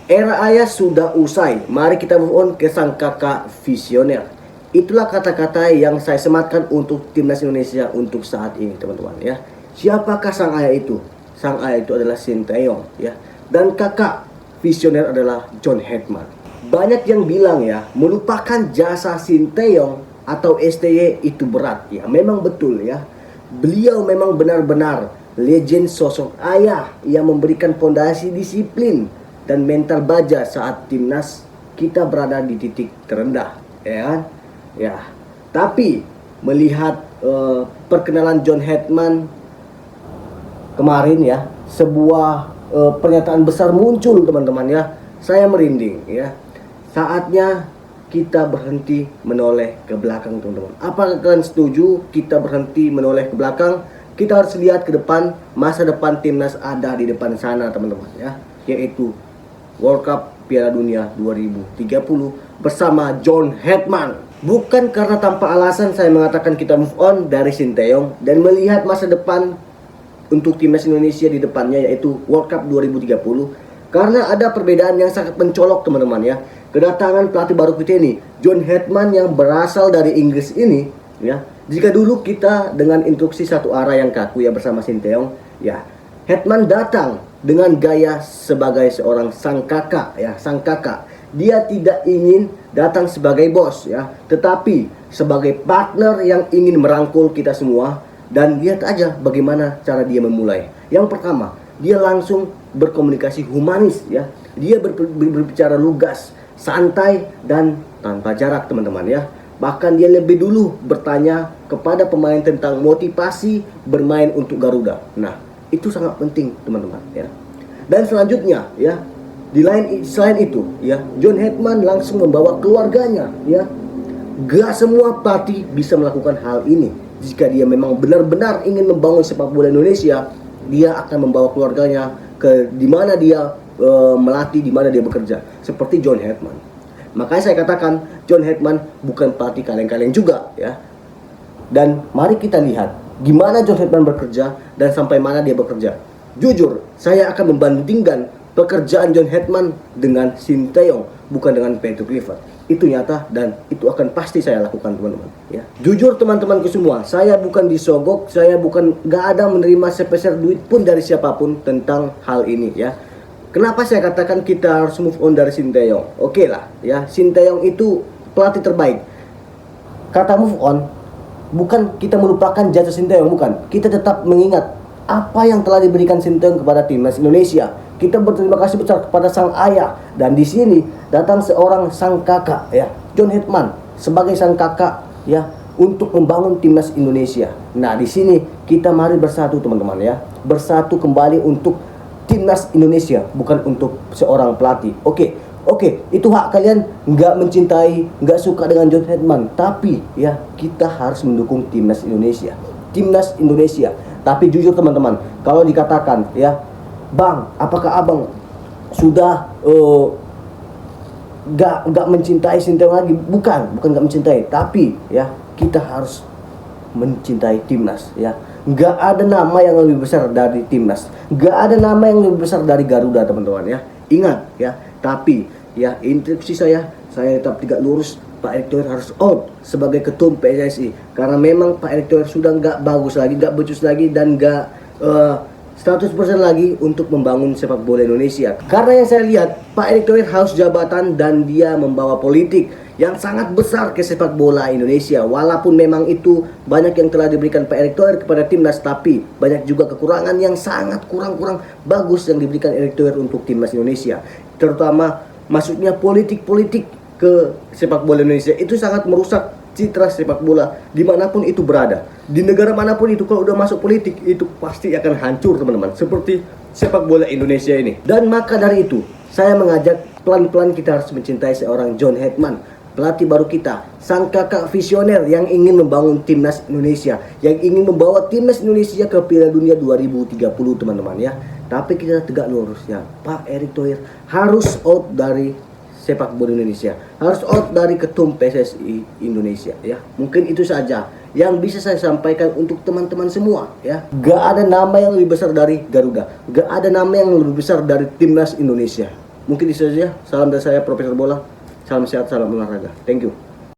Era ayah sudah usai. Mari kita move on ke sang kakak visioner. Itulah kata-kata yang saya sematkan untuk timnas Indonesia untuk saat ini, teman-teman ya. Siapakah sang ayah itu? Sang ayah itu adalah Sinteyong ya. Dan kakak visioner adalah John Hetman. Banyak yang bilang ya, melupakan jasa Sinteyong atau STY itu berat ya. Memang betul ya. Beliau memang benar-benar legend, sosok ayah yang memberikan fondasi disiplin dan mental baja saat timnas kita berada di titik terendah, ya kan? Ya. Tapi melihat perkenalan John Hetman kemarin ya, sebuah pernyataan besar muncul, teman-teman ya. Saya merinding ya. Saatnya kita berhenti menoleh ke belakang, teman-teman. Apakah kalian setuju kita berhenti menoleh ke belakang? Kita harus lihat ke depan. Masa depan timnas ada di depan sana, teman-teman ya, yaitu World Cup Piala Dunia 2030 bersama John Hetman. Bukan karena tanpa alasan saya mengatakan kita move on dari Sinteyong dan melihat masa depan untuk timnas Indonesia di depannya, yaitu World Cup 2030. Karena ada perbedaan yang sangat mencolok, teman-teman ya. Kedatangan pelatih baru kita ini, John Hetman, yang berasal dari Inggris ini ya. Jika dulu kita dengan instruksi satu arah yang kaku ya bersama Sinteyong ya, Hetman datang dengan gaya sebagai seorang sang kakak ya, sang kakak. Dia tidak ingin datang sebagai bos ya, tetapi sebagai partner yang ingin merangkul kita semua. Dan lihat aja bagaimana cara dia memulai. Yang pertama, dia langsung berkomunikasi humanis ya. Dia berbicara lugas, santai dan tanpa jarak, teman-teman ya. Bahkan dia lebih dulu bertanya kepada pemain tentang motivasi bermain untuk Garuda. Nah, itu sangat penting, teman-teman ya. Dan selanjutnya ya, selain itu ya, John Hetman langsung membawa keluarganya ya. Gak semua pelatih bisa melakukan hal ini. Jika dia memang benar-benar ingin membangun sepak bola Indonesia, dia akan membawa keluarganya ke di mana dia melatih, di mana dia bekerja, seperti John Hetman. Makanya saya katakan John Hetman bukan pelatih kaleng-kaleng juga ya. Dan mari kita lihat gimana John Hetman bekerja dan sampai mana dia bekerja. Jujur, saya akan membandingkan pekerjaan John Hetman dengan Sinteyong, bukan dengan Patrick Kluivert. Itu nyata dan itu akan pasti saya lakukan, teman-teman ya. Jujur teman-temanku semua, saya bukan disogok, saya bukan gak ada menerima sepeser duit pun dari siapapun tentang hal ini ya. Kenapa saya katakan kita harus move on dari Sinteyong? Oke lah ya, Sinteyong itu pelatih terbaik. Kata move on bukan kita melupakan jasa Sinteyong, bukan. Kita tetap mengingat apa yang telah diberikan Sinteyong kepada timnas Indonesia. Kita berterima kasih besar kepada sang ayah. Dan di sini datang seorang sang kakak ya, John Hetman sebagai sang kakak ya, untuk membangun timnas Indonesia. Nah, di sini kita mari bersatu, teman-teman ya. Bersatu kembali untuk timnas Indonesia, bukan untuk seorang pelatih. Oke, itu hak kalian nggak mencintai, nggak suka dengan John Hetman, tapi ya kita harus mendukung timnas Indonesia. Timnas Indonesia. Tapi jujur teman-teman, kalau dikatakan ya, Bang, apakah abang sudah nggak mencintai Sinteyong lagi? Bukan nggak mencintai, tapi ya kita harus mencintai timnas ya. Nggak ada nama yang lebih besar dari timnas, nggak ada nama yang lebih besar dari Garuda, teman-teman ya. Ingat ya. Tapi ya, instruksi saya tetap tegak lurus. Pak Erick Thohir harus out sebagai ketum PSSI karena memang Pak Erick Thohir sudah nggak bagus lagi, nggak becus lagi, dan nggak 100% lagi untuk membangun sepak bola Indonesia. Karena yang saya lihat, Pak Erick Thohir haus jabatan dan dia membawa politik yang sangat besar ke sepak bola Indonesia. Walaupun memang itu banyak yang telah diberikan Pak Erick Thohir kepada timnas, tapi banyak juga kekurangan yang sangat kurang bagus yang diberikan Erick Thohir untuk timnas Indonesia. Terutama masuknya politik ke sepak bola Indonesia itu sangat merusak citra sepak bola dimanapun itu berada. Di negara manapun itu, kalau udah masuk politik itu pasti akan hancur, teman-teman, seperti sepak bola Indonesia ini. Dan maka dari itu saya mengajak pelan-pelan kita harus mencintai seorang John Hetman, pelatih baru kita, sang kakak visioner yang ingin membangun timnas Indonesia, yang ingin membawa timnas Indonesia ke Piala Dunia 2030, teman-teman ya. Tapi kita tegak lurus ya, Pak Erick Thohir harus out dari sepak bola Indonesia, harus out dari ketum PSSI Indonesia ya. Mungkin itu saja yang bisa saya sampaikan untuk teman-teman semua ya. Gak ada nama yang lebih besar dari Garuda, gak ada nama yang lebih besar dari timnas Indonesia. Mungkin itu saja. Salam dari saya Profesor Bola. Salam sehat, salam olahraga. Thank you.